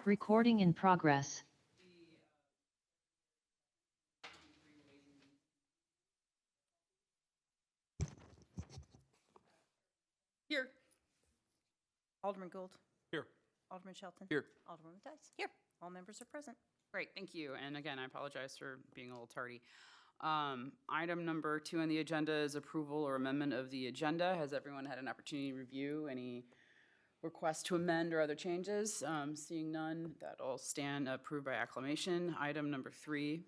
Recording in progress. Here. Alderman Gould. Here. Alderman Shelton. Here. Alderwoman Tice. Here. All members are present. Great, thank you. And again, I apologize for being a little tardy. Item number 2 on the agenda is approval or amendment of the agenda. Has everyone had an opportunity to review any requests to amend or other changes? Seeing none, that'll stand approved by acclamation. Item number 3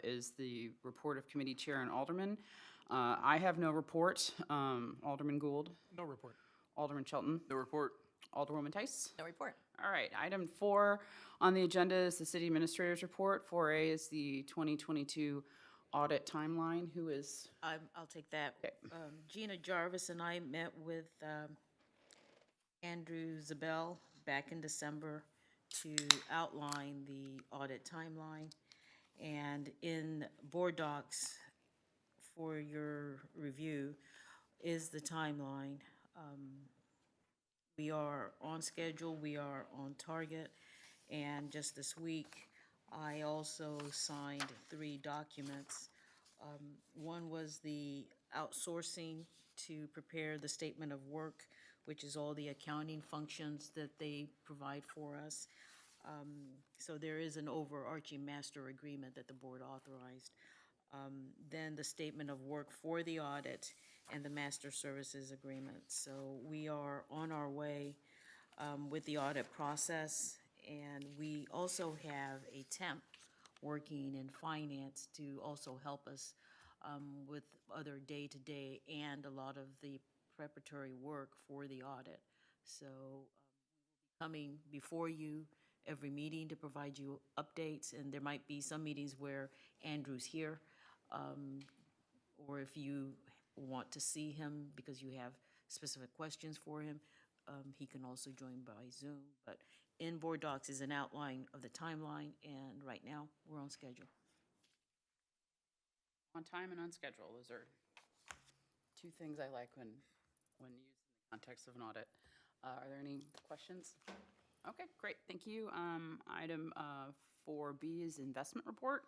is the report of committee chair and alderman. I have no report. Alderman Gould. No report. Alderman Shelton. No report. Alderwoman Tice. No report. All right, item 4 on the agenda is the city administrator's report. 4A is the 2022 audit timeline. Who is? I'll take that. Okay. Gina Jarvis and I met with Andrew Zabel back in December to outline the audit timeline. And in board docs for your review is the timeline. We are on schedule, we are on target, and just this week, I also signed 3 documents. One was the outsourcing to prepare the statement of work, which is all the accounting functions that they provide for us. So there is an overarching master agreement that the board authorized. Then the statement of work for the audit and the master services agreement. So we are on our way with the audit process, and we also have a temp working in finance to also help us with other day-to-day and a lot of the preparatory work for the audit. So coming before you every meeting to provide you updates, and there might be some meetings where Andrew's here, or if you want to see him because you have specific questions for him, he can also join by Zoom. But in board docs is an outline of the timeline, and right now we're on schedule. On time and on schedule. Those are 2 things I like when used in the context of an audit. Are there any questions? Okay, great, thank you. Item 4B is investment report.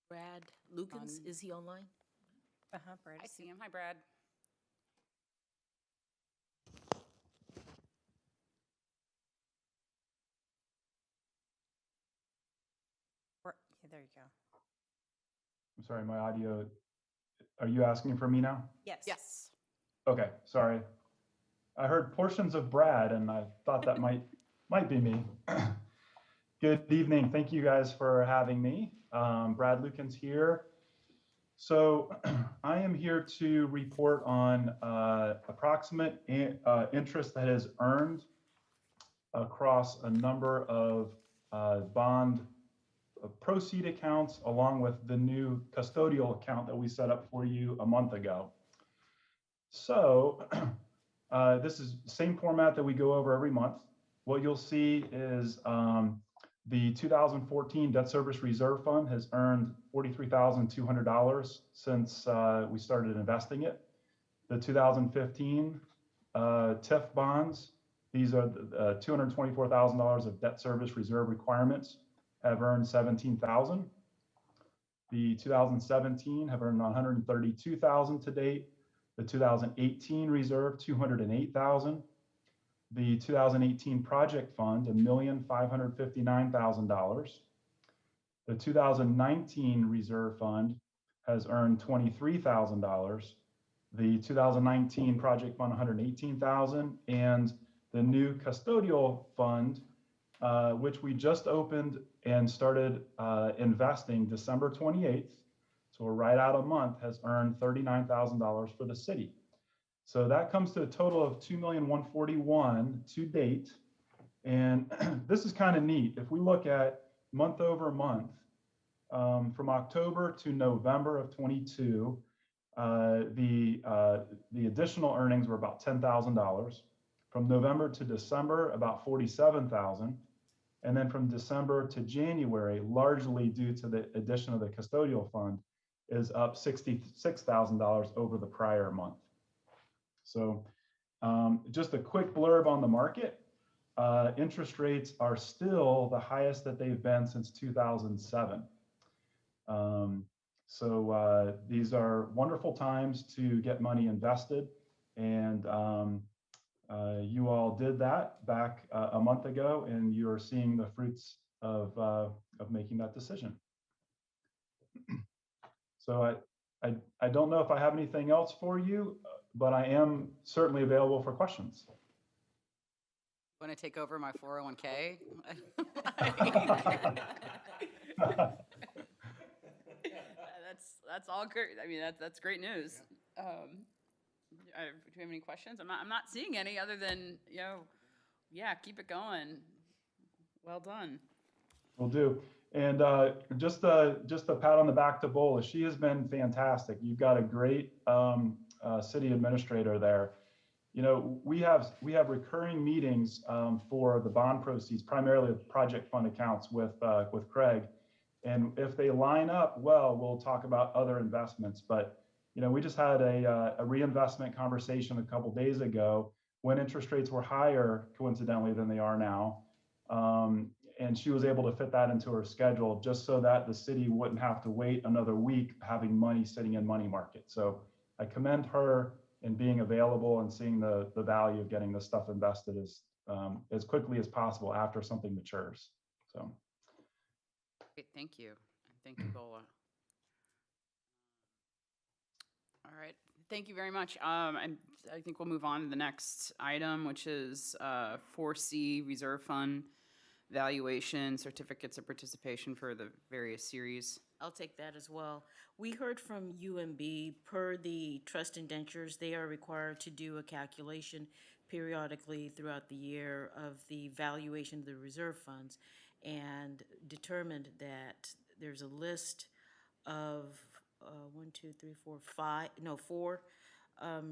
Brad Lukens, is he online? Brad. I see him. Hi, Brad. There you go. I'm sorry, my audio, are you asking for me now? Yes. Yes. Okay, sorry. I heard portions of Brad and I thought that might be me. Good evening. Thank you guys for having me. Brad Lukens here. So I am here to report on approximate interest that is earned across a number of bond proceed accounts, along with the new custodial account that we set up for you a month ago. So this is the same format that we go over every month. What you'll see is the 2014 debt service reserve fund has earned $43,200 since we started investing it. The 2015 TIF bonds, these are $224,000 of debt service reserve requirements, have earned $17,000. The 2017 have earned $132,000 to date. The 2018 reserve, $208,000. The 2018 project fund, $1,559,000. The 2019 reserve fund has earned $23,000. The 2019 project fund, $118,000, and the new custodial fund, which we just opened and started investing December 28th, so we're right out a month, has earned $39,000 for the city. So that comes to a total of $2,141,000 to date. And this is kind of neat. If we look at month over month, from October to November of 22, the additional earnings were about $10,000. From November to December, about $47,000. And then from December to January, largely due to the addition of the custodial fund, is up $66,000 over the prior month. So just a quick blurb on the market. interest rates are still the highest that they've been since 2007. So these are wonderful times to get money invested, and you all did that back a month ago, and you are seeing the fruits of making that decision. So I don't know if I have anything else for you, but I am certainly available for questions. Want to take over my 401k? That's all great. I mean, that's great news. Do you have any questions? I'm not seeing any other than, yeah, keep it going. Well done. Will do. And just a pat on the back to Bola. She has been fantastic. You've got a great city administrator there. You know, we have recurring meetings for the bond proceeds, primarily project fund accounts with Craig. And if they line up well, we'll talk about other investments. But you know, we just had a reinvestment conversation a couple days ago when interest rates were higher, coincidentally, than they are now. And she was able to fit that into her schedule just so that the city wouldn't have to wait another week having money sitting in money market. So I commend her in being available and seeing the value of getting this stuff invested as quickly as possible after something matures. So. Great, thank you. Thank you, Bola. All right, thank you very much. And I think we'll move on to the next item, which is 4C Reserve Fund Valuation Certificates of Participation for the various series. I'll take that as well. We heard from UMB, per the trust indentures, they are required to do a calculation periodically throughout the year of the valuation of the reserve funds, and determined that there's a list of four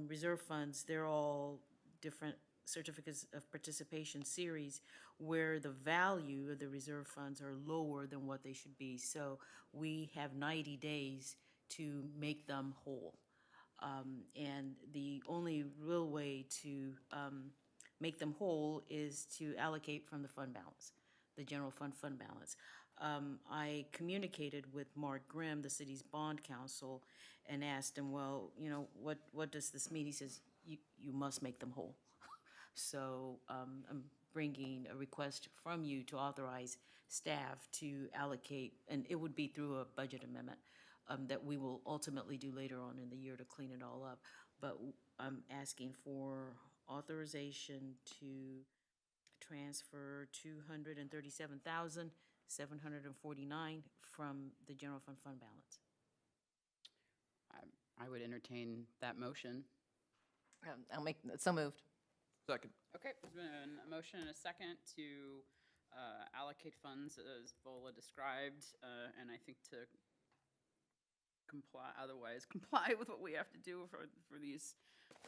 reserve funds. They're all different certificates of participation series where the value of the reserve funds are lower than what they should be. So we have 90 days to make them whole. And the only real way to make them whole is to allocate from the fund balance, the general fund balance. I communicated with Mark Grimm, the city's bond counsel, and asked him, well, you know, what does this mean? He says, you must make them whole. So I'm bringing a request from you to authorize staff to allocate, and it would be through a budget amendment that we will ultimately do later on in the year to clean it all up. But I'm asking for authorization to transfer $237,749 from the general fund balance. I would entertain that motion. I'll make, so moved. Second. Okay, there's been a motion and a second to allocate funds as Bola described, and I think to comply with what we have to do for these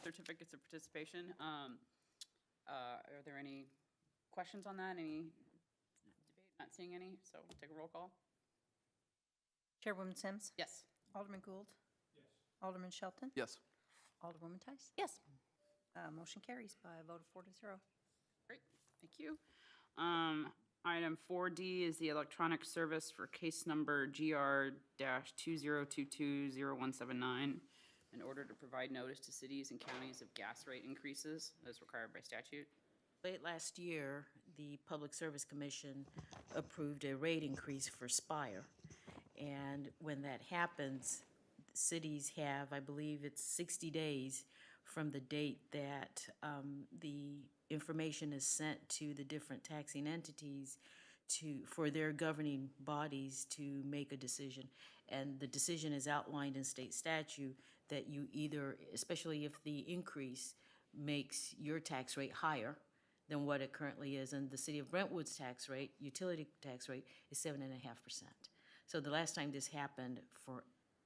certificates of participation. Are there any questions on that? Any debate? Not seeing any, so we'll take a roll call. Chairwoman Sims? Yes. Alderman Gould? Yes. Alderman Shelton? Yes. Alderwoman Tice? Yes. Motion carries by a vote of 4-0. Great, thank you. Item 4D is the electronic service for case number GR-20220179 in order to provide notice to cities and counties of gas rate increases as required by statute. Late last year, the Public Service Commission approved a rate increase for Spire. And when that happens, cities have, I believe it's 60 days from the date that the information is sent to the different taxing entities for their governing bodies to make a decision. And the decision is outlined in state statute that you either, especially if the increase makes your tax rate higher than what it currently is, and the city of Brentwood's tax rate, utility tax rate, is 7.5%. So the last time this happened for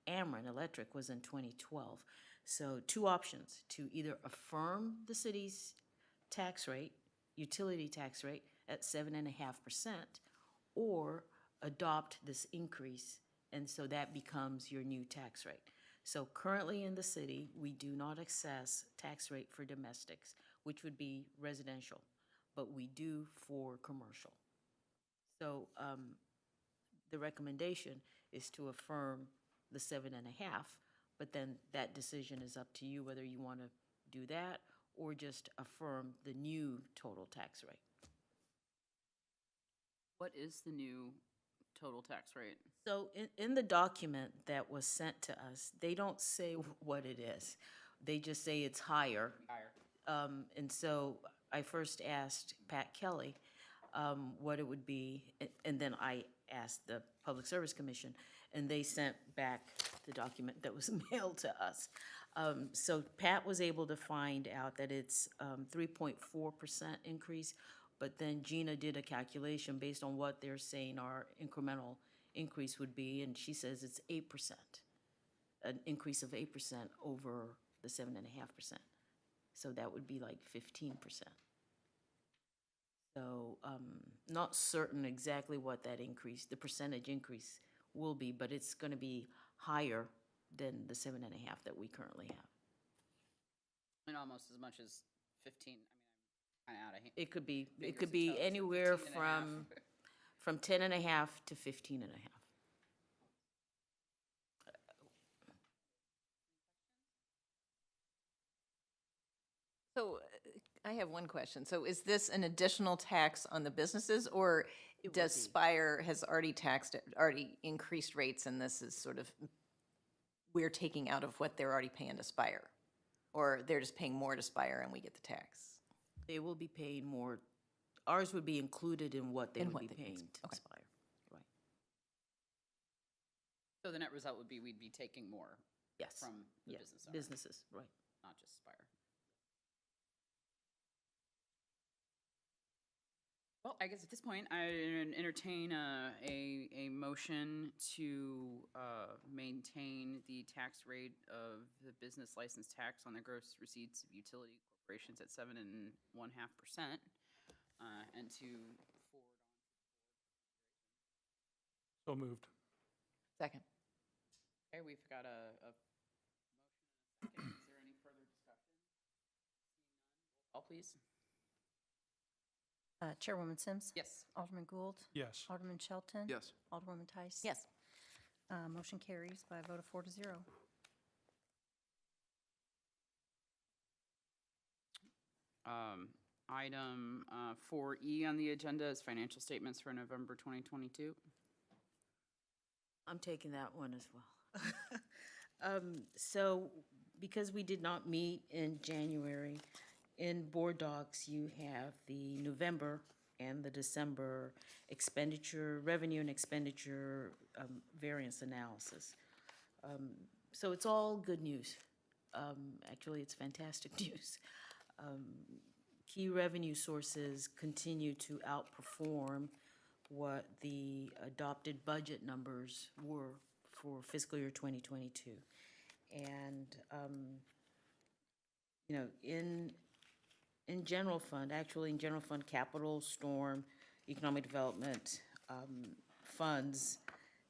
Ameren Electric was in 2012. So two options: to either affirm the city's tax rate, utility tax rate at 7.5%, or adopt this increase, and so that becomes your new tax rate. So currently in the city, we do not assess tax rate for domestics, which would be residential. but we do for commercial. So the recommendation is to affirm the 7.5, but then that decision is up to you whether you want to do that or just affirm the new total tax rate. What is the new total tax rate? So in the document that was sent to us, they don't say what it is. They just say it's higher. Higher. And so I first asked Pat Kelly what it would be, and then I asked the Public Service Commission, and they sent back the document that was mailed to us. So Pat was able to find out that it's 3.4% increase, but then Gina did a calculation based on what they're saying our incremental increase would be, and she says it's 8%, an increase of 8% over the 7.5%. So that would be like 15%. So not certain exactly what that increase, the percentage increase will be, but it's going to be higher than the 7.5 that we currently have. And almost as much as 15. I mean, I'm kind of out of It could be, fingers it could and be toes, so anywhere 15 and a half. from 10.5 to 15.5. So I have one question. So is this an additional tax on the businesses, or It does would be. Spire has already already increased rates, and this is sort of, we're taking out of what they're already paying to Spire? Or they're just paying more to Spire and we get the tax? They will be paying more. Ours would be included in what they In would what be they paying pay. to Okay. Spire. Right. So the net result would be we'd be taking more Yes. from the Yeah, business owner, businesses, right. not just Spire. Well, I guess at this point, I entertain a motion to maintain the tax rate of the business license tax on the gross receipts of utility corporations at 7.5%, and to forward on. So moved. Second. Okay, we've got a motion and a second. Is there any further discussion? Seeing none, roll call, please. Chairwoman Sims. Yes. Alderman Gould. Yes. Alderman Shelton. Yes. Alderwoman Tice. Yes. Motion carries by a vote of 4-0. Item 4E on the agenda is financial statements for November 2022. I'm taking that one as well. So because we did not meet in January, in board docs, you have the November and the December expenditure, revenue and expenditure variance analysis. So it's all good news. Actually, it's fantastic news. Key revenue sources continue to outperform what the adopted budget numbers were for fiscal year 2022. And, you know, in general fund, actually in general fund capital, storm, economic development funds,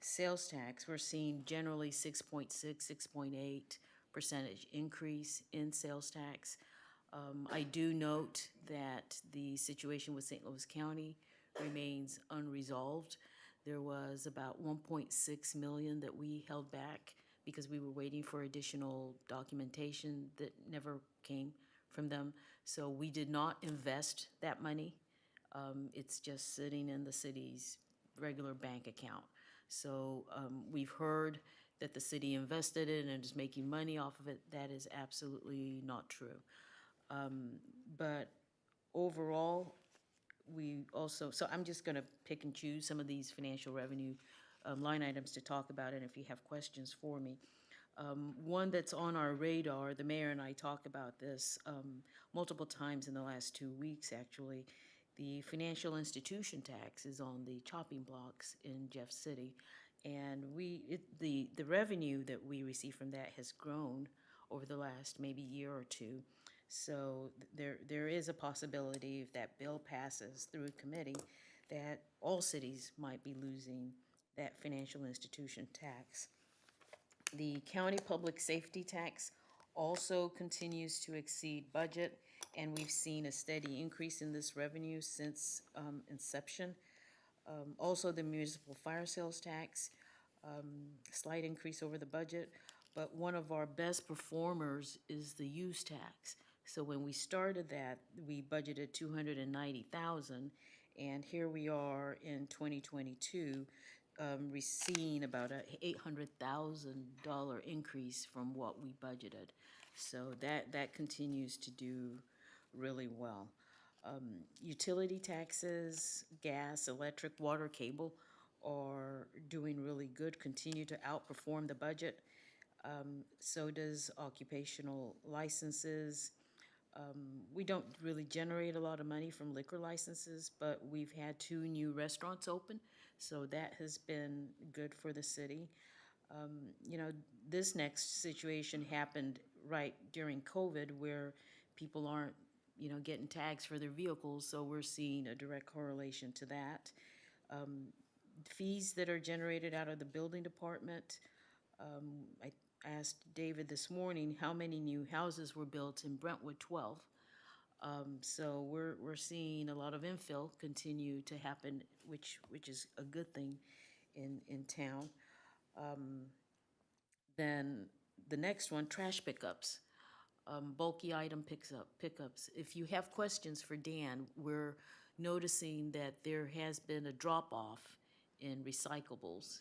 sales tax, we're seeing generally 6.6, 6.8% increase in sales tax. I do note that the situation with St. Louis County remains unresolved. There was about 1.6 million that we held back because we were waiting for additional documentation that never came from them. So we did not invest that money. It's just sitting in the city's regular bank account. So we've heard that the city invested it and is making money off of it. That is absolutely not true. But overall, we also, so I'm just going to pick and choose some of these financial revenue line items to talk about, and if you have questions for me. One that's on our radar, the mayor and I talk about this multiple times in the last 2 weeks, actually. The financial institution tax is on the chopping blocks in Jeff City, and the revenue that we receive from that has grown over the last maybe year or two. So there is a possibility, if that bill passes through committee, that all cities might be losing that financial institution tax. The county public safety tax also continues to exceed budget, and we've seen a steady increase in this revenue since inception. Also, the municipal fire sales tax, slight increase over the budget, but one of our best performers is the use tax. So when we started that, we budgeted 290,000, and here we are in 2022, seeing about a $800,000 increase from what we budgeted. So that continues to do really well. Utility taxes, gas, electric, water, cable are doing really good, continue to outperform the budget. So does occupational licenses. We don't really generate a lot of money from liquor licenses, but we've had 2 new restaurants open, so that has been good for the city. You know, this next situation happened right during COVID where people aren't, you know, getting tags for their vehicles, so we're seeing a direct correlation to that. Fees that are generated out of the building department. I asked David this morning how many new houses were built in Brentwood. 12. So we're seeing a lot of infill continue to happen, which is a good thing in town. Then the next one, trash pickups, bulky item pickups. If you have questions for Dan, we're noticing that there has been a drop-off in recyclables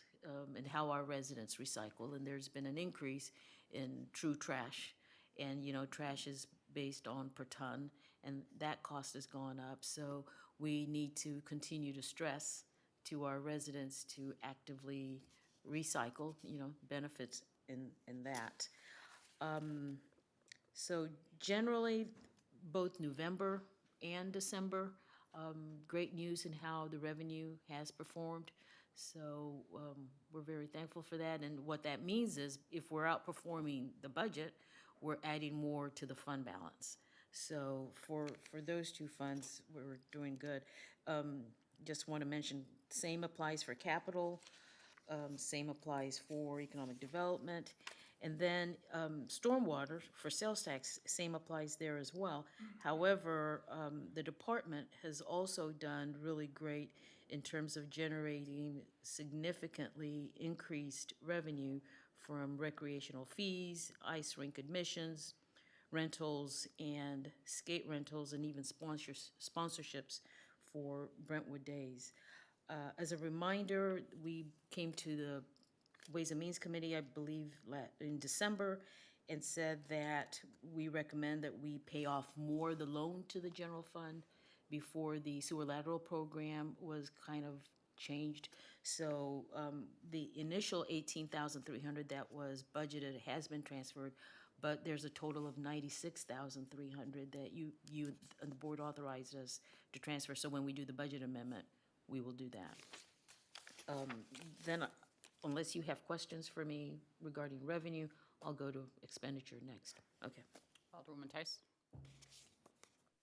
and how our residents recycle, and there's been an increase in true trash. And, you know, trash is based on per ton, and that cost has gone up. So we need to continue to stress to our residents to actively recycle, you know, benefits in that. So generally, both November and December, great news in how the revenue has performed. So we're very thankful for that. And what that means is if we're outperforming the budget, we're adding more to the fund balance. So for those 2 funds, we're doing good. Just want to mention, same applies for capital, same applies for economic development. And then stormwater for sales tax, same applies there as well. However, the department has also done really great in terms of generating significantly increased revenue from recreational fees, ice rink admissions, rentals, and skate rentals, and even sponsorships for Brentwood Days. As a reminder, we came to the Ways and Means Committee, I believe, in December, and said that we recommend that we pay off more the loan to the general fund before the sewer lateral program was kind of changed. So the initial $18,300 that was budgeted has been transferred, but there's a total of $96,300 that you and the board authorized us to transfer. So when we do the budget amendment, we will do that. Then, unless you have questions for me regarding revenue, I'll go to expenditure next. Okay. Alderwoman Tice?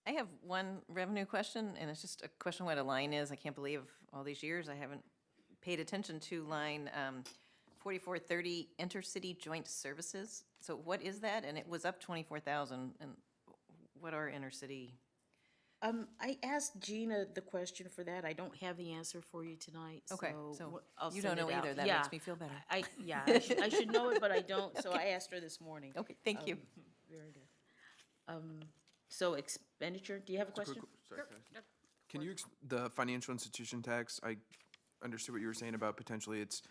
I have one revenue question, and it's just a question what a line is. I can't believe all these years I haven't paid attention to line 4430, intercity joint services. So what is that? And it was up 24,000. And what are intercity? I asked Gina the question for that. I don't have the answer for you tonight. Okay, so I'll you send don't know it out. either. That Yeah. makes me feel better. I should know it, but I don't, so I asked her this morning. Okay, thank you. Very good. So expenditure, do you have a question? Sorry, can you, the financial institution tax, I understood what you were saying about potentially it's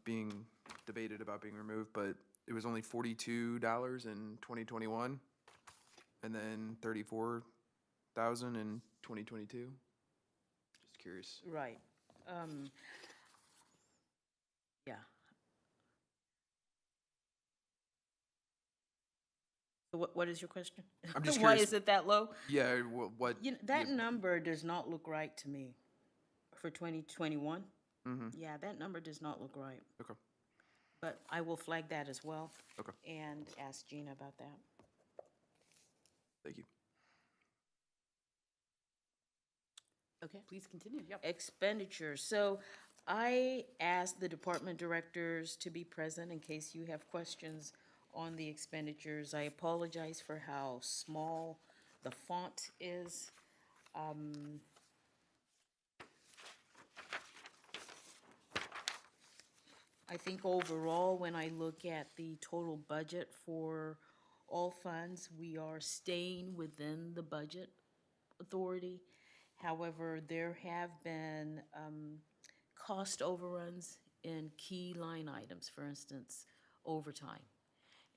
being debated about being removed, but it was only $42 in 2021, and then 34,000 in 2022? Just curious. Right. Yeah. So what is your question? I'm just Why curious. is it that low? Yeah, what? You know, that number does not look right to me for 2021. Yeah, that number does not look right. Okay, But I will flag that as well. Okay. And ask Gina about that. thank you. Okay, please continue. Yep. Expenditures. So I asked the department directors to be present in case you have questions on the expenditures. I apologize for how small the font is. I think overall, when I look at the total budget for all funds, we are staying within the budget authority. However, there have been cost overruns in key line items, for instance, overtime.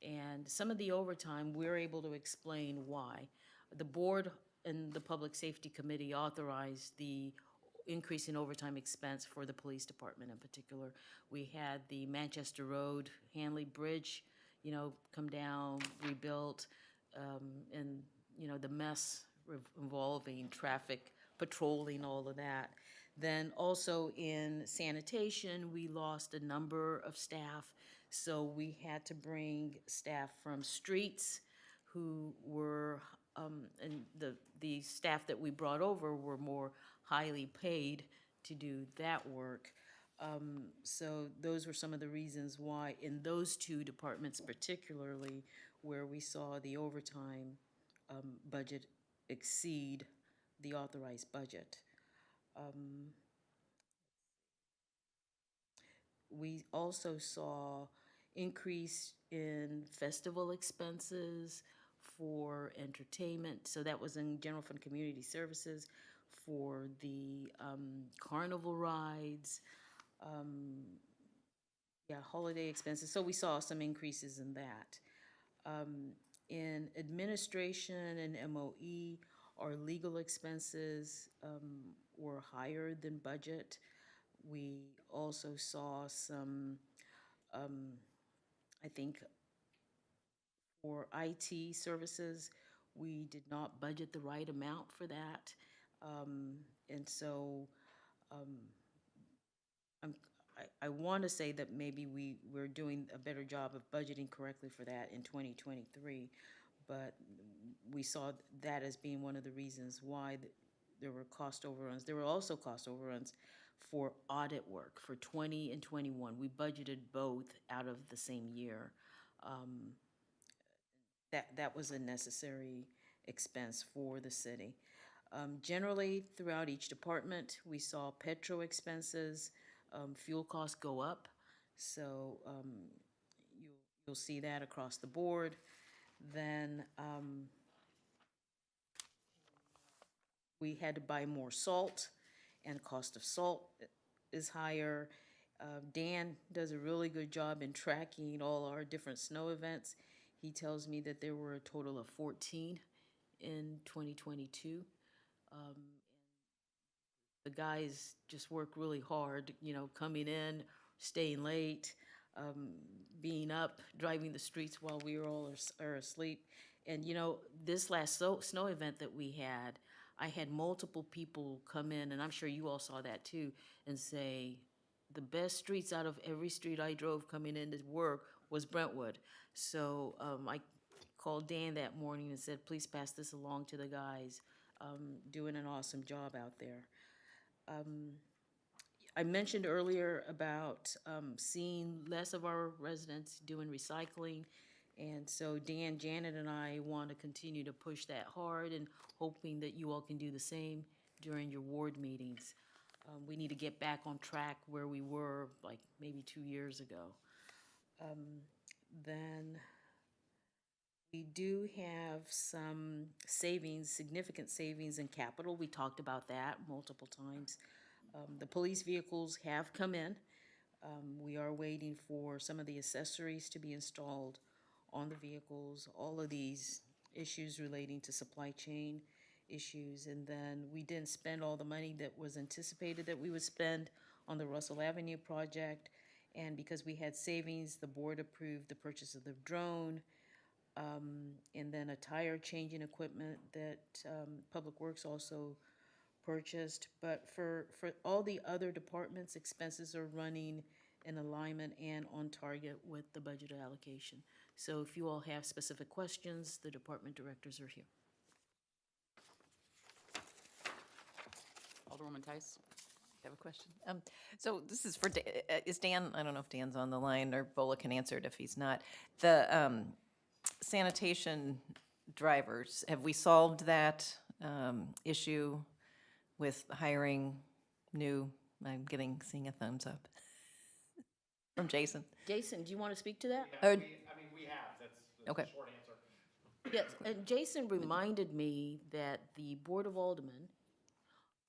And some of the overtime, we're able to explain why. The board and the Public Safety Committee authorized the increase in overtime expense for the police department in particular. We had the Manchester Road, Hanley Bridge, come down, rebuilt, and, the mess involving traffic, patrolling, all of that. Then also in sanitation, we lost a number of staff, so we had to bring staff from streets who were, and the staff that we brought over were more highly paid to do that work. So those were some of the reasons why in those two departments particularly, where we saw the overtime budget exceed the authorized budget. We also saw increase in festival expenses for entertainment. So that was in general fund community services for the carnival rides, holiday expenses. So we saw some increases in that. In administration and MOE, our legal expenses were higher than budget. We also saw some, I think, for IT services, we did not budget the right amount for that. And so I want to say that maybe we're doing a better job of budgeting correctly for that in 2023, but we saw that as being one of the reasons why there were cost overruns. There were also cost overruns for audit work for 20 and 21. We budgeted both out of the same year. That was a necessary expense for the city. Generally, throughout each department, we saw petrol expenses, fuel costs go up. So you'll see that across the board. Then we had to buy more salt, and cost of salt is higher. Dan does a really good job in tracking all our different snow events. He tells me that there were a total of 14 in 2022. The guys just work really hard, coming in, staying late, being up, driving the streets while we all are asleep. And, this last snow event that we had, I had multiple people come in, and I'm sure you all saw that too, and say, the best streets out of every street I drove coming into work was Brentwood. So I called Dan that morning and said, please pass this along to the guys, doing an awesome job out there. I mentioned earlier about seeing less of our residents doing recycling. And so Dan, Janet, and I want to continue to push that hard and hoping that you all can do the same during your ward meetings. We need to get back on track where we were like maybe 2 years ago. Then we do have some savings, significant savings in capital. We talked about that multiple times. The police vehicles have come in. We are waiting for some of the accessories to be installed on the vehicles, all of these issues relating to supply chain issues. And then we didn't spend all the money that was anticipated that we would spend on the Russell Avenue project. And because we had savings, the board approved the purchase of the drone, and then a tire changing equipment that Public Works also purchased. But for all the other departments, expenses are running in alignment and on target with the budget allocation. So if you all have specific questions, the department directors are here. Alderwoman Tice? I have a question. So this is for, is Dan, I don't know if Dan's on the line, or Bola can answer it if he's not. The sanitation drivers, have we solved that issue with hiring new, seeing a thumbs up from Jason? Jason, do you want to speak to that? Or- I mean, we have, that's Okay. the short answer. Yes, and Jason reminded me that the Board of Aldermen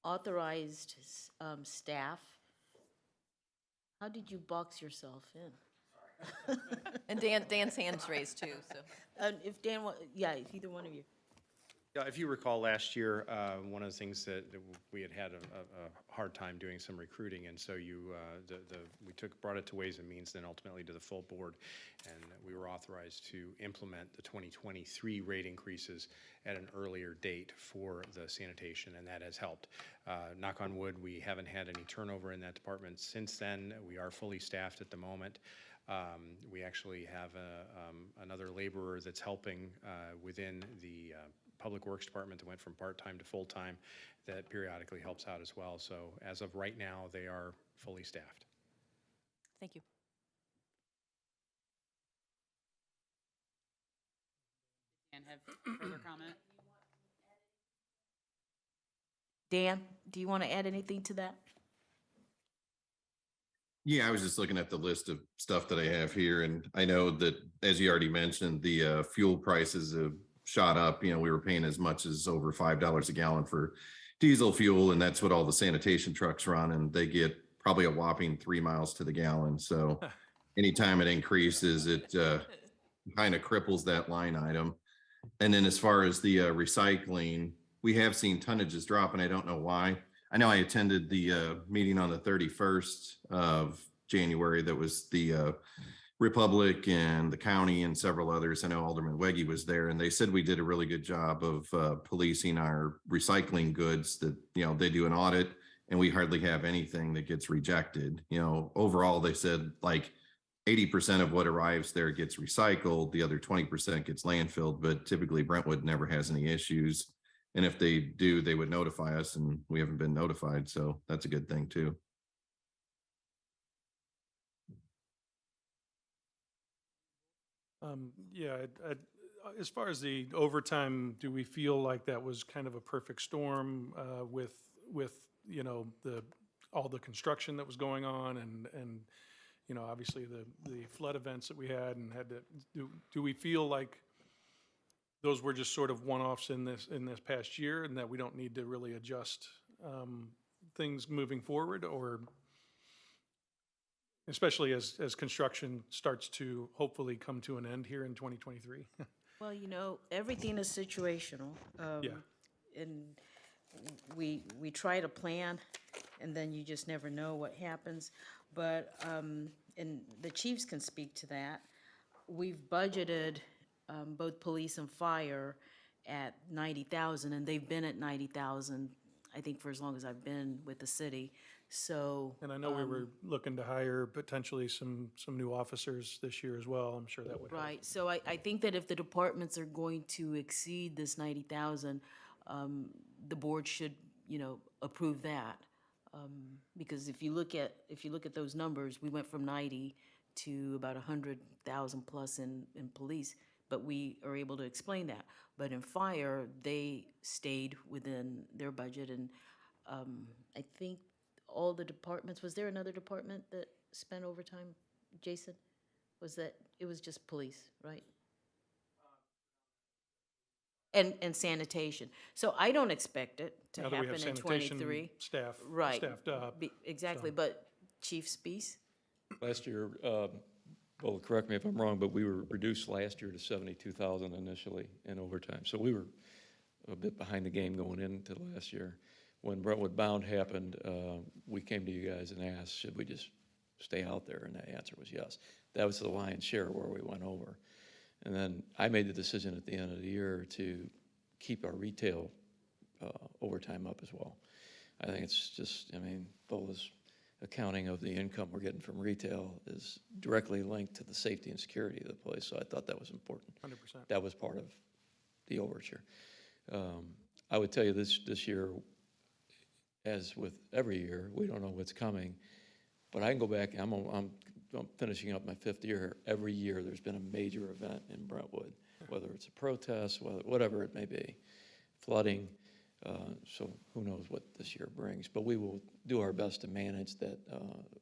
authorized staff. How did you box yourself in? And Dan's hand's raised too, so. If Dan, yeah, if either one of you. Yeah, if you recall last year, one of the things that we had a hard time doing some recruiting, and so we brought it to Ways and Means, then ultimately to the full board, and we were authorized to implement the 2023 rate increases at an earlier date for the sanitation, and that has helped. Knock on wood, we haven't had any turnover in that department since then. We are fully staffed at the moment. We actually have another laborer that's helping within the Public Works Department that went from part-time to full-time that periodically helps out as well. So as of right now, they are fully staffed. Thank you. And have further comment? Dan, do you want to add anything to that? Yeah, I was just looking at the list of stuff that I have here, and I know that, as you already mentioned, the fuel prices have shot up. You know, we were paying as much as over $5 a gallon for diesel fuel, and that's what all the sanitation trucks run, and they get probably a whopping 3 miles to the gallon. So anytime it increases, it kind of cripples that line item. And then as far as the recycling, we have seen tonnages drop, and I don't know why. I know I attended the meeting on the 31st of January. That was the Republic and the county and several others. I know Alderman Weggie was there, and they said we did a really good job of policing our recycling goods, that, you know, they do an audit and we hardly have anything that gets rejected. You know, overall, they said like 80% of what arrives there gets recycled. The other 20% gets landfilled, but typically Brentwood never has any issues. And if they do, they would notify us, and we haven't been notified. So that's a good thing too. Yeah, as far as the overtime, do we feel like that was kind of a perfect storm with you know, all the construction that was going on and you know, obviously the flood events that we had and had to do we feel like those were just sort of one-offs in this past year, and that we don't need to really adjust things moving forward, or especially as construction starts to hopefully come to an end here in 2023? Well, you know, everything is situational. Yeah. And we try to plan, and then you just never know what happens. But, and the chiefs can speak to that. We've budgeted both police and fire at 90,000, and they've been at 90,000, I think, for as long as I've been with the city. So. And I know we were looking to hire potentially some new officers this year as well. I'm sure that would help. Right, so I think that if the departments are going to exceed this 90,000, the board should, you know, approve that. Because if you look at those numbers, we went from 90 to about 100,000 plus in police, but we are able to explain that. But in fire, they stayed within their budget, and I think all the departments, was there another department that spent overtime, Jason? It was just police, right? And sanitation. So I don't expect it to Now that we have happen in sanitation 23. staff Right. staffed up. Exactly, so. but Chief Spees? Last year, well, correct me if I'm wrong, but we were reduced last year to 72,000 initially in overtime. So we were a bit behind the game going into last year. When Brentwood Bound happened, we came to you guys and asked, should we just stay out there? And the answer was yes. That was the lion's share where we went over. And then I made the decision at the end of the year to keep our retail overtime up as well. I think it's just, I mean, Bola's accounting of the income we're getting from retail is directly linked to the safety and security of the place, so I thought that was important. 100%. That was part of the overture. I would tell you this year, as with every year, we don't know what's coming. But I can go back, I'm finishing up my 5th year. Every year, there's been a major event in Brentwood, whether it's a protest, whatever it may be, flooding. So who knows what this year brings. But we will do our best to manage that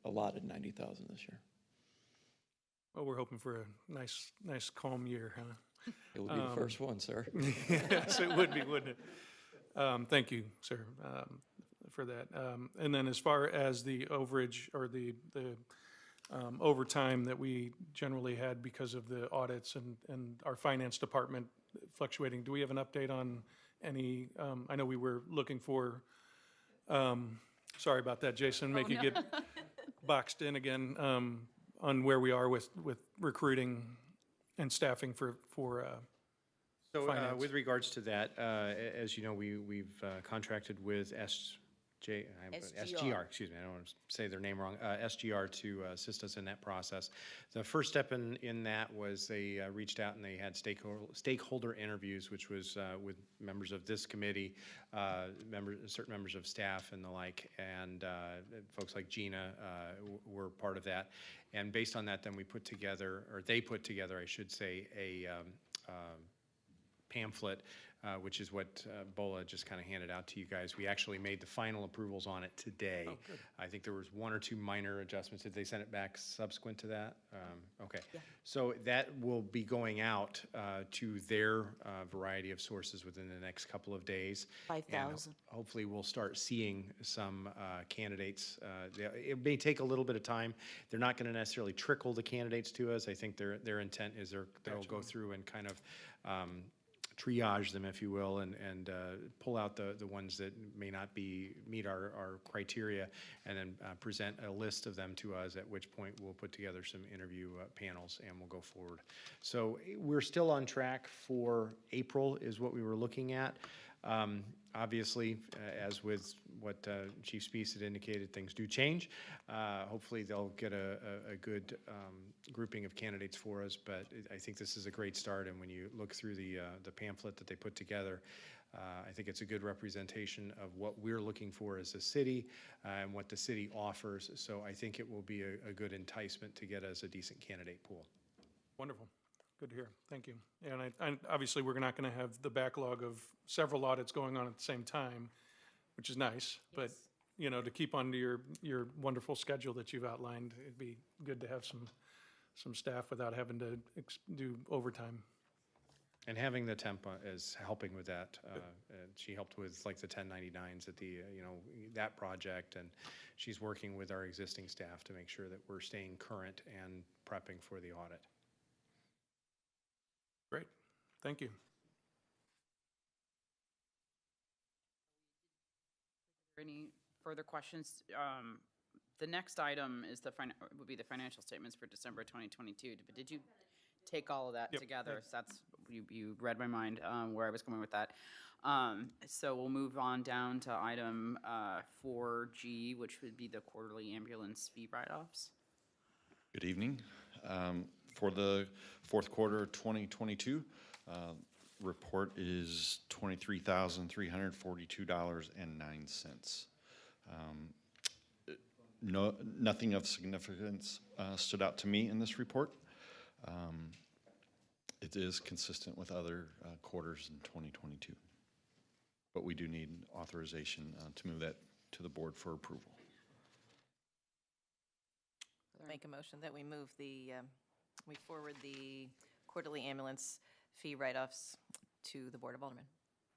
allotted 90,000 this year. Well, we're hoping for a nice calm year, huh? It will be the first one, sir. Yes, it would be, wouldn't it? Thank you, sir, for that. And then as far as the overage or the overtime that we generally had because of the audits and our finance department fluctuating, do we have an update on any, I know we were looking for, sorry about that, Jason, make you get boxed in again, on where we are with recruiting and staffing for So finance. with regards to that, as you know, we've contracted with SGR, excuse me, I don't want to say their name wrong, SGR to assist us in that process. The first step in that was they reached out and they had stakeholder interviews, which was with members of this committee, certain members of staff and the like, and folks like Gina were part of that. And based on that, then we put together, or they put together, I should say, a pamphlet, which is what BOLA just kind of handed out to you guys. We actually made the final approvals on it today. Oh, good. I think there was 1 or 2 minor adjustments. Did they send it back subsequent to that? Okay. Yeah. So that will be going out to their variety of sources within the next couple of days. 5,000. Hopefully we'll start seeing some candidates. It may take a little bit of time. They're not going to necessarily trickle the candidates to us. I think their intent is they'll go through and kind of triage them, if you will, and pull out the ones that may not meet our criteria, and then present a list of them to us, at which point we'll put together some interview panels and we'll go forward. So we're still on track for April is what we were looking at. Obviously, as with what Chief Speece had indicated, things do change. Hopefully they'll get a good grouping of candidates for us, but I think this is a great start, and when you look through the pamphlet that they put together, I think it's a good representation of what we're looking for as a city and what the city offers, so I think it will be a good enticement to get us a decent candidate pool. Wonderful. Good to hear. Thank you. And obviously, we're not going to have the backlog of several audits going on at the same time, which is nice. But, you know, to keep on to your wonderful schedule that you've outlined, it'd be good to have some staff without having to do overtime. And having the temp is helping with that. She helped with like the 1099s at the, that project, and she's working with our existing staff to make sure that we're staying current and prepping for the audit. Great. Thank you. Any further questions? The next item is would be the financial statements for December 2022. But did you take all of that together? So that's you read my mind where I was going with that. So we'll move on down to item 4G, which would be the quarterly ambulance fee write-offs. Good evening. For the fourth quarter 2022, report is $23,342.09. Nothing of significance stood out to me in this report. It is consistent with other quarters in 2022, but we do need authorization to move that to the board for approval. Make a motion that we move we forward the quarterly ambulance fee write-offs to the Board of Aldermen.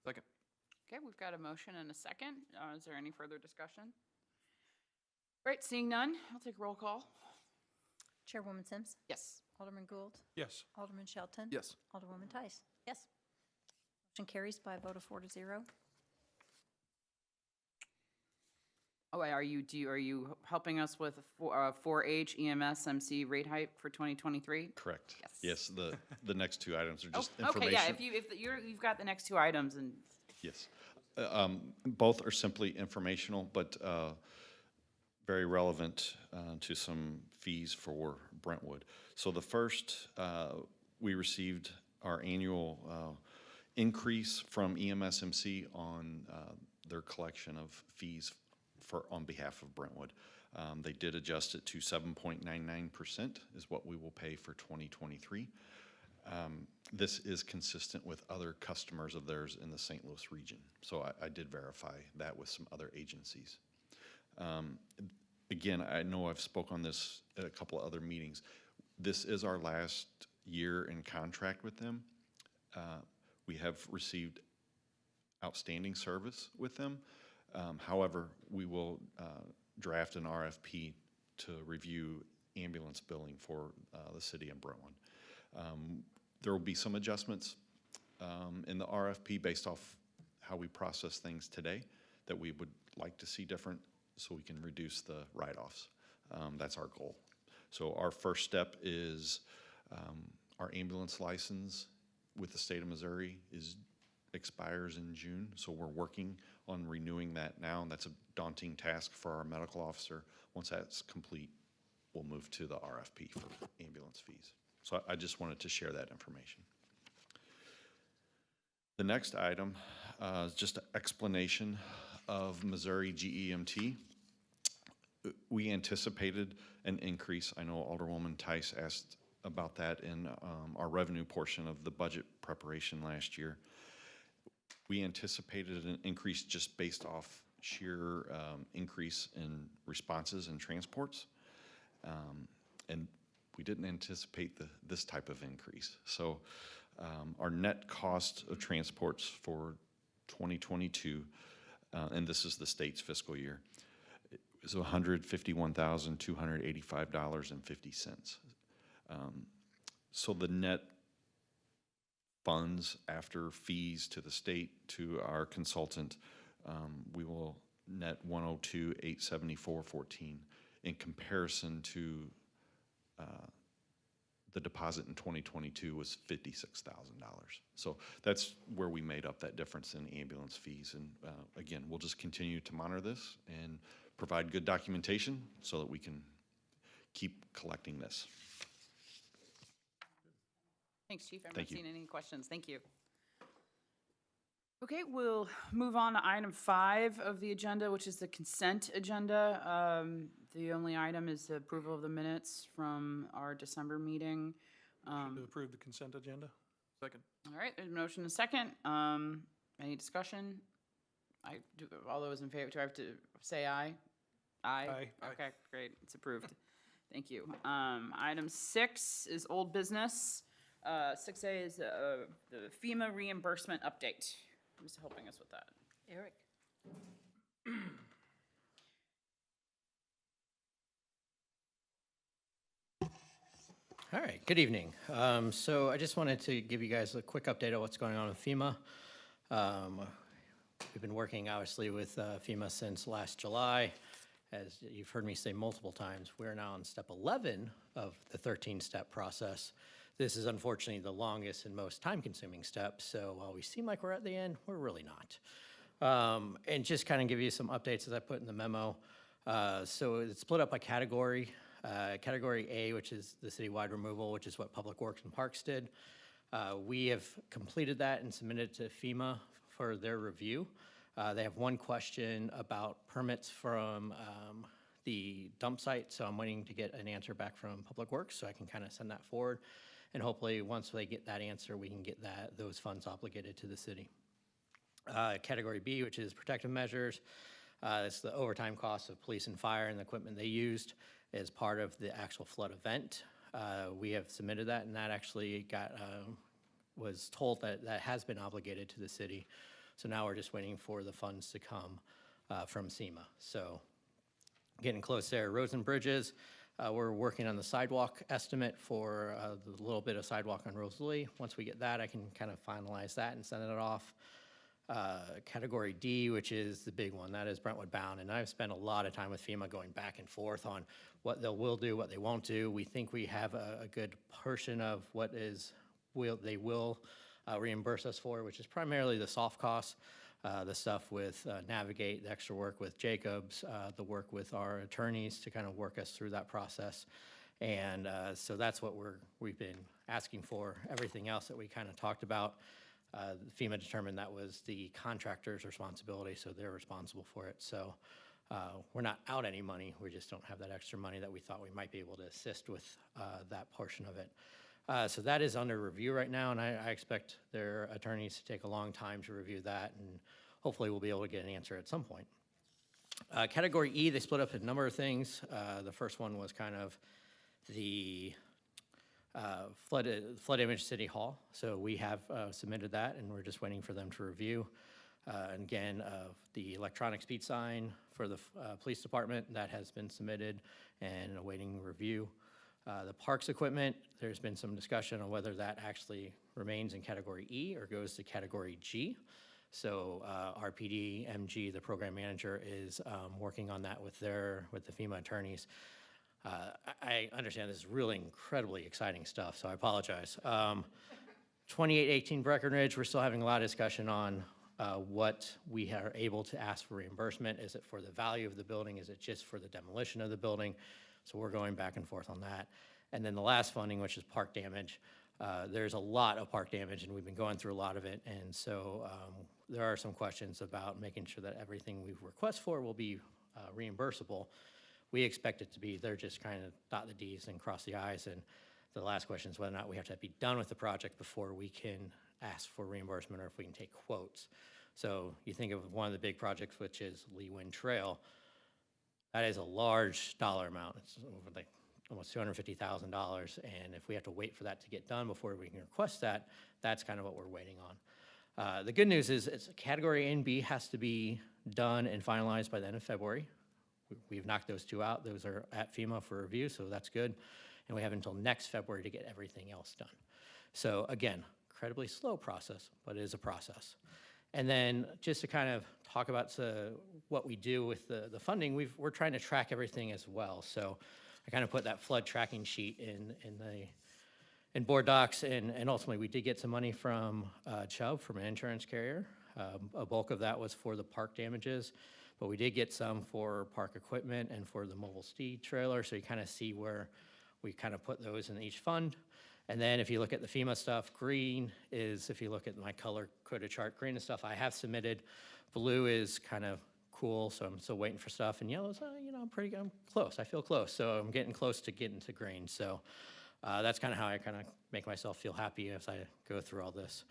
Second. Okay, we've got a motion and a second. Is there any further discussion? Great, seeing none, I'll take roll call. Chairwoman Sims. Yes. Alderman Gould. Yes. Alderman Shelton. Yes. Alderwoman Tice. Yes. Motion carries by a vote of 4-0. Oh, are you helping us with 4H EMS MC rate hike for 2023? Correct. Yes. Yes, the next two items are just Okay, information. yeah, if you've got the next two items and. Yes. Both are simply informational, but very relevant to some fees for Brentwood. So the first, we received our annual increase from EMSMC on their collection of fees on behalf of Brentwood. They did adjust it to 7.99% is what we will pay for 2023. This is consistent with other customers of theirs in the St. Louis region. So I did verify that with some other agencies. Again, I know I've spoke on this at a couple of other meetings. This is our last year in contract with them. We have received outstanding service with them. However, we will draft an RFP to review ambulance billing for the city of Brentwood. There will be some adjustments in the RFP based off how we process things today that we would like to see different so we can reduce the write-offs. That's our goal. So our first step is our ambulance license with the state of Missouri expires in June. So we're working on renewing that now, and that's a daunting task for our medical officer. Once that's complete, we'll move to the RFP for ambulance fees. So I just wanted to share that information. The next item is just an explanation of Missouri GEMT. We anticipated an increase. I know Alderwoman Tice asked about that in our revenue portion of the budget preparation last year. We anticipated an increase just based off sheer increase in responses and transports. And we didn't anticipate this type of increase. So our net cost of transports for 2022, and this is the state's fiscal year, is $151,285.50. So the net funds after fees to the state, to our consultant, we will net $102,874.14 in comparison to the deposit in 2022 was $56,000. So that's where we made up that difference in ambulance fees. And again, we'll just continue to monitor this and provide good documentation so that we can keep collecting this. Thanks, Chief. I'm not Thank you. seeing any questions. Thank you. Okay, we'll move on to item 5 of the agenda, which is the consent agenda. The only item is the approval of the minutes from our December meeting. To approve the consent agenda? Second. All right, there's a motion and a second. Any discussion? All those in favor, do I have to say aye? Aye. Aye. Okay, great, it's approved. Thank you. Item 6 is old business. 6A is the FEMA reimbursement update. Who's helping us with that? Eric? All right, good evening. So I just wanted to give you guys a quick update on what's going on with FEMA. We've been working obviously with FEMA since last July. As you've heard me say multiple times, we're now on step 11 of the 13-step process. This is unfortunately the longest and most time-consuming step, so while we seem like we're at the end, we're really not. And just kind of give you some updates as I put in the memo. So it's split up by category. Category A, which is the citywide removal, which is what Public Works and Parks did. We have completed that and submitted it to FEMA for their review. They have one question about permits from the dump site, so I'm waiting to get an answer back from Public Works so I can kind of send that forward. And hopefully, once they get that answer, we can get those funds obligated to the city. Category B, which is protective measures. It's the overtime costs of police and fire and the equipment they used as part of the actual flood event. We have submitted that, and that actually was told that that has been obligated to the city. So now we're just waiting for the funds to come from SEMA. So getting close there. Roads and bridges, we're working on the sidewalk estimate for the little bit of sidewalk on Rosalie. Once we get that, I can kind of finalize that and send it off. Category D, which is the big one, that is Brentwood bound. And I've spent a lot of time with FEMA going back and forth on what they will do, what they won't do. We think we have a good portion of what they will reimburse us for, which is primarily the soft costs, the stuff with Navigate, the extra work with Jacobs, the work with our attorneys to kind of work us through that process. And so that's what we've been asking for. Everything else that we kind of talked about, FEMA determined that was the contractor's responsibility, so they're responsible for it. So We're not out any money, we just don't have that extra money that we thought we might be able to assist with that portion of it. So that is under review right now, and I expect their attorneys to take a long time to review that, and hopefully we'll be able to get an answer at some point. Category E, they split up a number of things. The first one was kind of the flood image City Hall. So we have submitted that, and we're just waiting for them to review. And again, the electronic speed sign for the police department, that has been submitted and awaiting review. The parks equipment, there's been some discussion on whether that actually remains in Category E or goes to Category G. So RPD, MG, the program manager, is working on that with the FEMA attorneys. I understand this is really incredibly exciting stuff, so I apologize. 2818 Breckenridge, we're still having a lot of discussion on what we are able to ask for reimbursement. Is it for the value of the building? Is it just for the demolition of the building? So we're going back and forth on that. And then the last funding, which is park damage. There's a lot of park damage, and we've been going through a lot of it. And so there are some questions about making sure that everything we request for will be reimbursable. We expect it to be. They're just kind of dot the Ds and cross the Is. And the last question is whether or not we have to be done with the project before we can ask for reimbursement or if we can take quotes. So you think of one of the big projects, which is Lee Wind Trail. That is a large dollar amount. It's over like almost $250,000. And if we have to wait for that to get done before we can request that, that's kind of what we're waiting on. The good news is it's Category A and B has to be done and finalized by the end of February. We've knocked those two out. Those are at FEMA for review, so that's good. And we have until next February to get everything else done. So again, incredibly slow process, but it is a process. And then just to kind of talk about what we do with the funding, we're trying to track everything as well. So I kind of put that flood tracking sheet in board docs, and ultimately we did get some money from Chubb, from an insurance carrier. A bulk of that was for the park damages, but we did get some for park equipment and for the mobile steed trailer. So you kind of see where we kind of put those in each fund. And then if you look at the FEMA stuff, green is, if you look at my color-coded chart, green is stuff I have submitted. Blue is kind of cool, so I'm still waiting for stuff. And yellow is, I'm close. I feel close. So I'm getting close to getting to green. So that's kind of how I kind of make myself feel happy as I go through all this.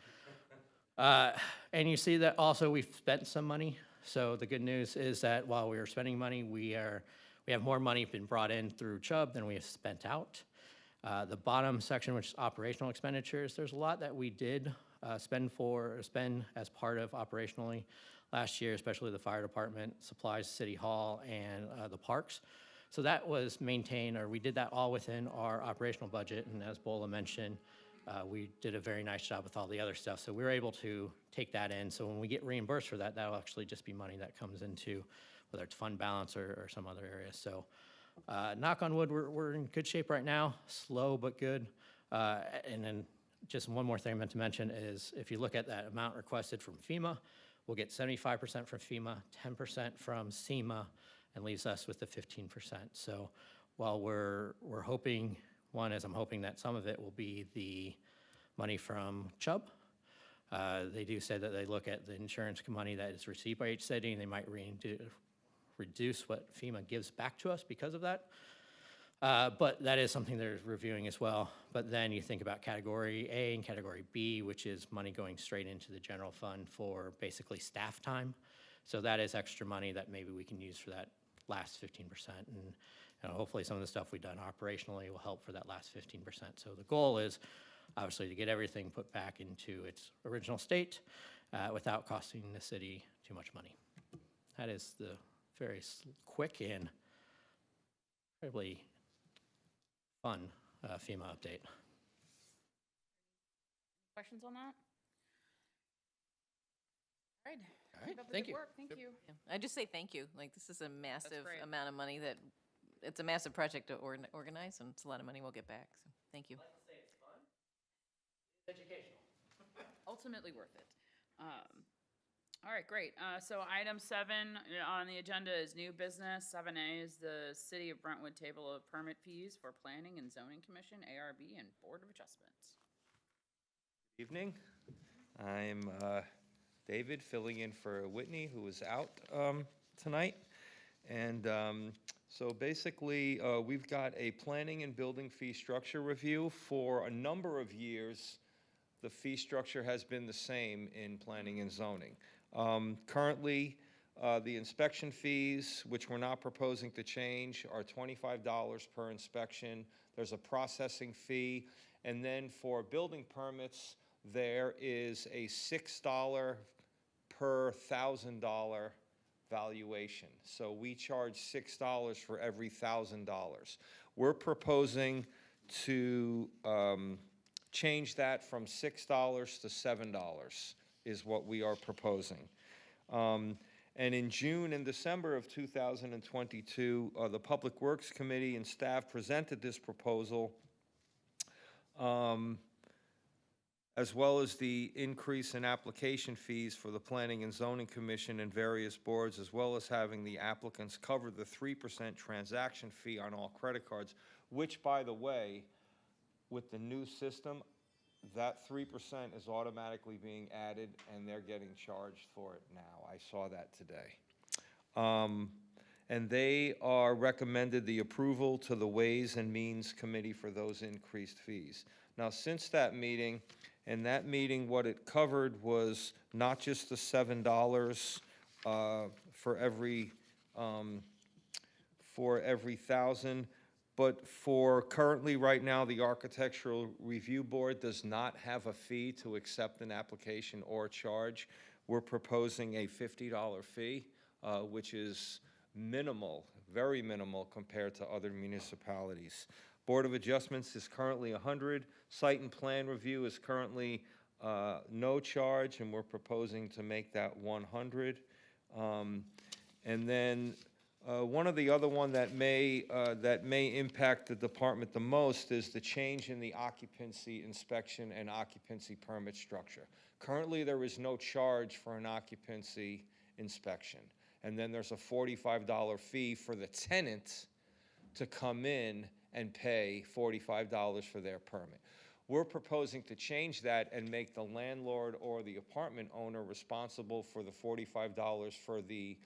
And you see that also we've spent some money. So the good news is that while we are spending money, we have more money been brought in through Chubb than we have spent out. The bottom section, which is operational expenditures, there's a lot that we did spend as part of operationally last year, especially the fire department, supplies, city hall, and the parks. So that was maintained, or we did that all within our operational budget. And as Bola mentioned, we did a very nice job with all the other stuff. So we were able to take that in. So when we get reimbursed for that, that'll actually just be money that comes into whether it's fund balance or some other area. So knock on wood, we're in good shape right now, slow but good. And then just one more thing I meant to mention is if you look at that amount requested from FEMA, we'll get 75% from FEMA, 10% from SEMA, and leaves us with the 15%. So while we're hoping, one is I'm hoping that some of it will be the money from Chubb. They do say that they look at the insurance money that is received by each city, and they might reduce what FEMA gives back to us because of that. But that is something they're reviewing as well. But then you think about Category A and Category B, which is money going straight into the general fund for basically staff time. So that is extra money that maybe we can use for that last 15%. And hopefully some of the stuff we've done operationally will help for that last 15%. So the goal is obviously to get everything put back into its original state without costing the city too much money. That is the very quick and incredibly fun FEMA update. Questions on that? All right. All right, Keep up the thank good you. work. Thank you. I just say thank you. Like, this is a massive great. amount of money that, it's a massive project to organize, and it's a lot of money we'll get back, so thank you. Educational. Ultimately worth it. All right, great. So item 7 on the agenda is new business. 7A is the City of Brentwood Table of Permit Fees for Planning and Zoning Commission, ARB, and Board of Adjustments. Evening. I'm David, filling in for Whitney, who was out tonight. And so basically, we've got a planning and building fee structure review. For a number of years, the fee structure has been the same in planning and zoning. Currently, the inspection fees, which we're not proposing to change, are $25 per inspection. There's a processing fee. And then for building permits, there is a $6 per $1,000 valuation. So we charge $6 for every $1,000. We're proposing to change that from $6 to $7 is what we are proposing. And in June and December of 2022, the Public Works Committee and staff presented this proposal, as well as the increase in application fees for the Planning and Zoning Commission and various boards, as well as having the applicants cover the 3% transaction fee on all credit cards, which, by the way, with the new system, that 3% is automatically being added, and they're getting charged for it now. I saw that today. And they are recommended the approval to the Ways and Means Committee for those increased fees. Now, since that meeting, and that meeting, what it covered was not just the $7 for every 1,000, but for currently right now, the Architectural Review Board does not have a fee to accept an application or charge. We're proposing a $50 fee, which is minimal, very minimal compared to other municipalities. Board of Adjustments is currently 100. Site and Plan Review is currently no charge, and we're proposing to make that 100. And then one of the other one that may impact the department the most is the change in the occupancy inspection and occupancy permit structure. Currently, there is no charge for an occupancy inspection. And then there's a $45 fee for the tenant to come in and pay $45 for their permit. We're proposing to change that and make the landlord or the apartment owner responsible for the $45 for the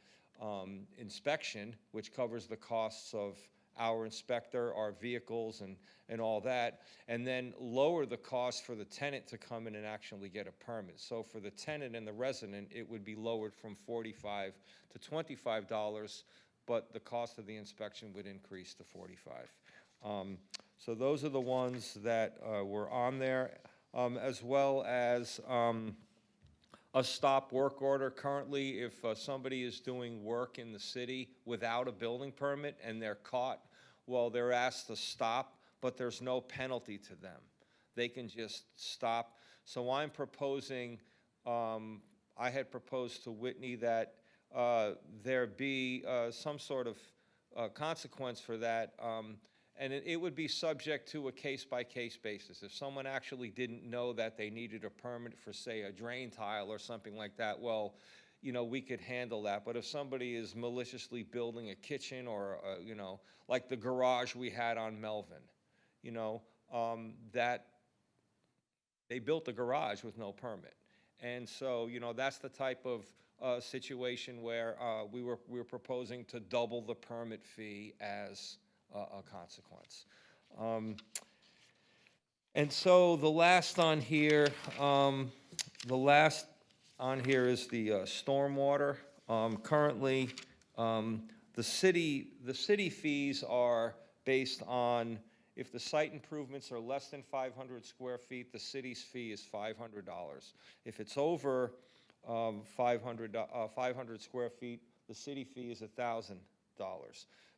inspection, which covers the costs of our inspector, our vehicles, and all that, and then lower the cost for the tenant to come in and actually get a permit. So for the tenant and the resident, it would be lowered from $45 to $25, but the cost of the inspection would increase to $45. So those are the ones that were on there, as well as a stop work order. Currently, if somebody is doing work in the city without a building permit and they're caught, well, they're asked to stop, but there's no penalty to them. They can just stop. So I'm proposing, I had proposed to Whitney that there be some sort of consequence for that, and it would be subject to a case-by-case basis. If someone actually didn't know that they needed a permit for, say, a drain tile or something like that, well, you know, we could handle that. But if somebody is maliciously building a kitchen or, you know, like the garage we had on Melvin, you know, that they built a garage with no permit. And so, you know, that's the type of situation where we were proposing to double the permit fee as a consequence. And so the last on here, is the stormwater. Currently, the city fees are based on, if the site improvements are less than 500 square feet, the city's fee is $500. If it's over 500 square feet, the city fee is $1,000.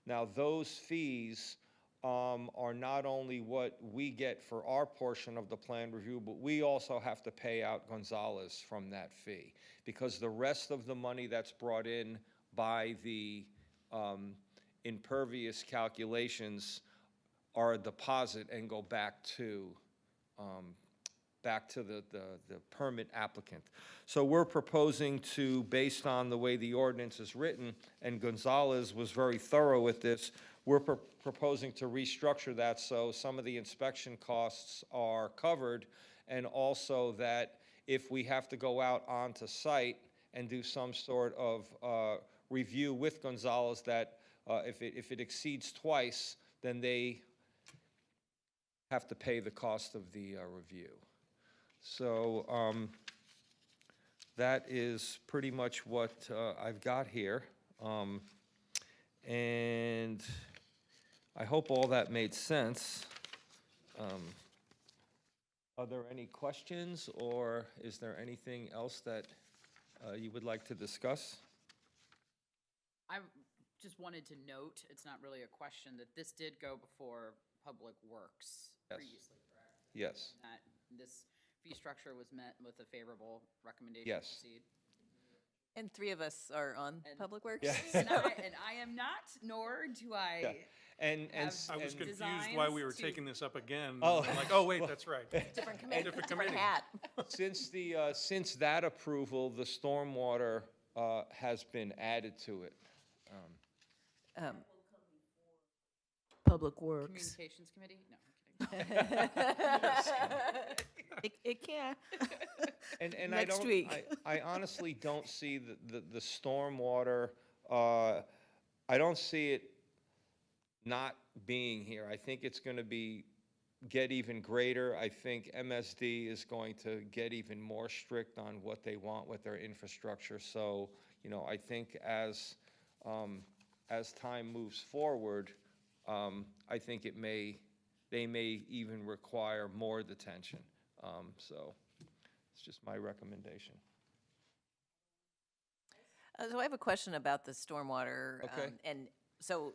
Now, those fees are not only what we get for our portion of the plan review, but we also have to pay out Gonzalez from that fee, because the rest of the money that's brought in by the impervious calculations are a deposit and go back to the permit applicant. So we're proposing to, based on the way the ordinance is written, and Gonzalez was very thorough with this, we're proposing to restructure that so some of the inspection costs are covered, and also that if we have to go out onto site and do some sort of review with Gonzalez that if it exceeds twice, then they have to pay the cost of the review. So that is pretty much what I've got here. And I hope all that made sense. Are there any questions, or is there anything else that you would like to discuss? I just wanted to note, it's not really a question, that this did go before Public Works Yes. previously, correct? Yes. That this fee structure was met with a favorable recommendation Yes. to proceed. And 3 of us are on And- Public Works. Yeah. And I am not, nor do I. Yeah. And have I was and- confused why we were designs to- taking this up again. Oh. I'm like, oh, wait, that's right. Different committee, Different different committee. hat. since that approval, the stormwater has been added to it. Public Works. Communications Committee? No, I'm kidding. It can. And Next I don't, week. I honestly don't see the stormwater, I don't see it not being here. I think it's gonna get even greater. I think MSD is going to get even more strict on what they want with their infrastructure. So, I think as time moves forward, I think they may even require more detention. So it's just my recommendation. So I have a question about the stormwater. Okay. And so,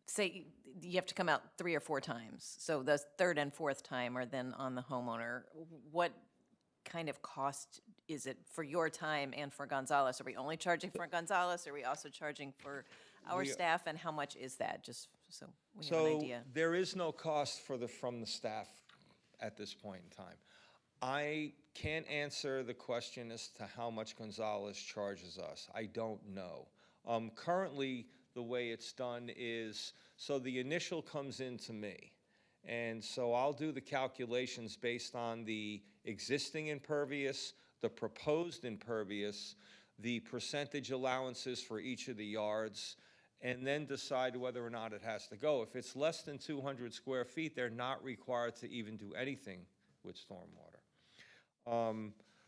say you have to come out 3 or 4 times. So the 3rd and 4th time are then on the homeowner. What kind of cost is it for your time and for Gonzalez? Are we only charging for Gonzalez? Are we also charging for our We- staff? And how much is that? Just so we have an So idea. there is no cost from the staff at this point in time. I can't answer the question as to how much Gonzalez charges us. I don't know. Currently, the way it's done is, so the initial comes in to me. And so I'll do the calculations based on the existing impervious, the proposed impervious, the percentage allowances for each of the yards, and then decide whether or not it has to go. If it's less than 200 square feet, they're not required to even do anything with stormwater.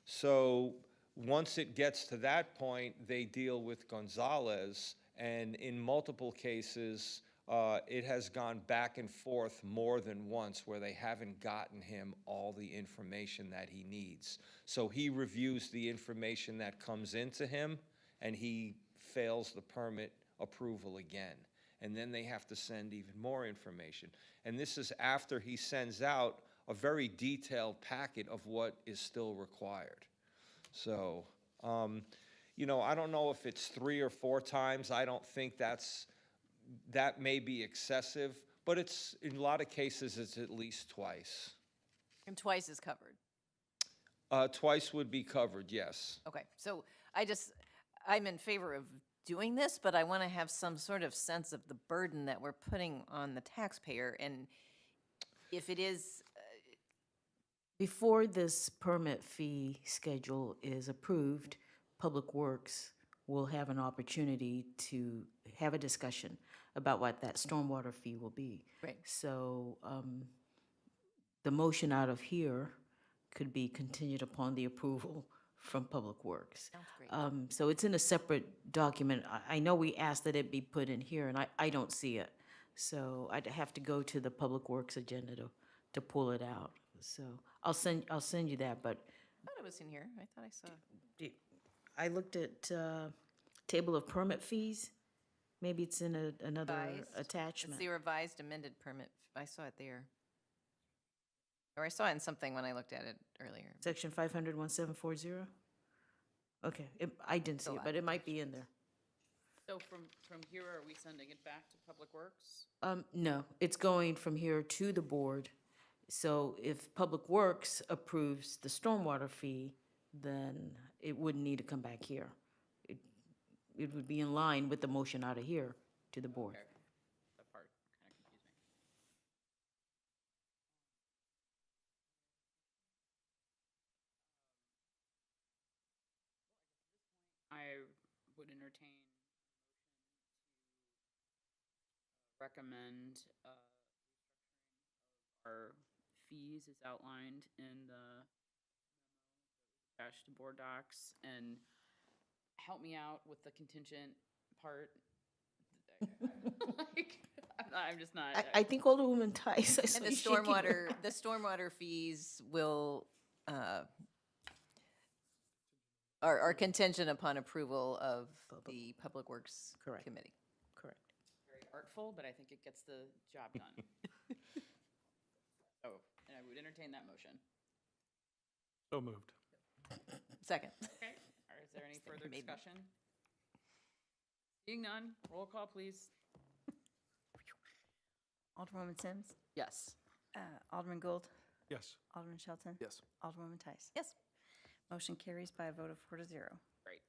So once it gets to that point, they deal with Gonzalez, and in multiple cases, it has gone back and forth more than once where they haven't gotten him all the information that he needs. So he reviews the information that comes into him, and he fails the permit approval again. And then they have to send even more information. And this is after he sends out a very detailed packet of what is still required. So, I don't know if it's 3 or 4 times. I don't think that may be excessive, but it's, in a lot of cases, it's at least twice. And twice is covered. Twice would be covered, yes. Okay, so I'm in favor of doing this, but I want to have some sort of sense of the burden that we're putting on the taxpayer. And if it is, Before this permit fee schedule is approved, Public Works will have an opportunity to have a discussion about what that stormwater fee will be. Right. So the motion out of here could be contingent upon the approval from Public Works. Sounds great. So it's in a separate document. I know we asked that it be put in here, and I don't see it. So I'd have to go to the Public Works agenda to pull it out. So I'll send you that, but I thought it was in here. I thought I saw. I looked at table of permit fees. Maybe it's in another Revised. It's attachment. the revised amended permit. I saw it there. Or I saw it in something when I looked at it earlier. Section 500-1740? Okay, I didn't see it, but it might be in there. So from here, are we sending it back to Public Works? No, it's going from here to the board. So if Public Works approves the stormwater fee, then it wouldn't need to come back here. It would be in line with the motion out of here to the board. Okay. That part kind of confused me. I would entertain recommend our fees as outlined in the attached to board docs, and help me out with the contingent part. Like, I'm just not. I think Alderwoman Tice, I saw And the you shaking your stormwater fees will, are contingent upon approval of the Public Works Correct. Committee. Correct. Very artful, but I think it gets the job done. Oh, and I would entertain that motion. So moved. Second. Okay, or is there any further Maybe. discussion? Seeing none, roll call, please. Alderwoman Sims, Yes. Alderman Gould, Yes. Alderman Shelton. Yes. Alderwoman Tice. Yes. Motion carries by a vote of 4-0. Great.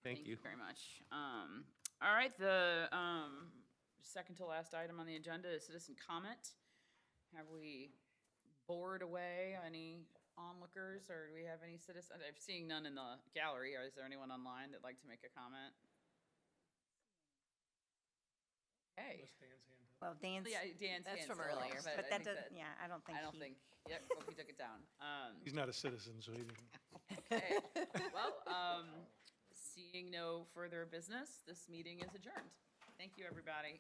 Thank you. Very much. All right, the second to last item on the agenda is citizen comment. Have we bored away any onlookers, or do we have any citizens? I'm seeing none in the gallery. Or is there anyone online that'd like to make a comment? Okay. Well, Dan's, Yeah, Dan's That's hand's from still up, earlier. but I that think doesn't, yeah, I don't think I don't he. think, yep, well, we took it down. He's not a citizen, so he didn't. Okay, well, seeing no further business, this meeting is adjourned. Thank you, everybody.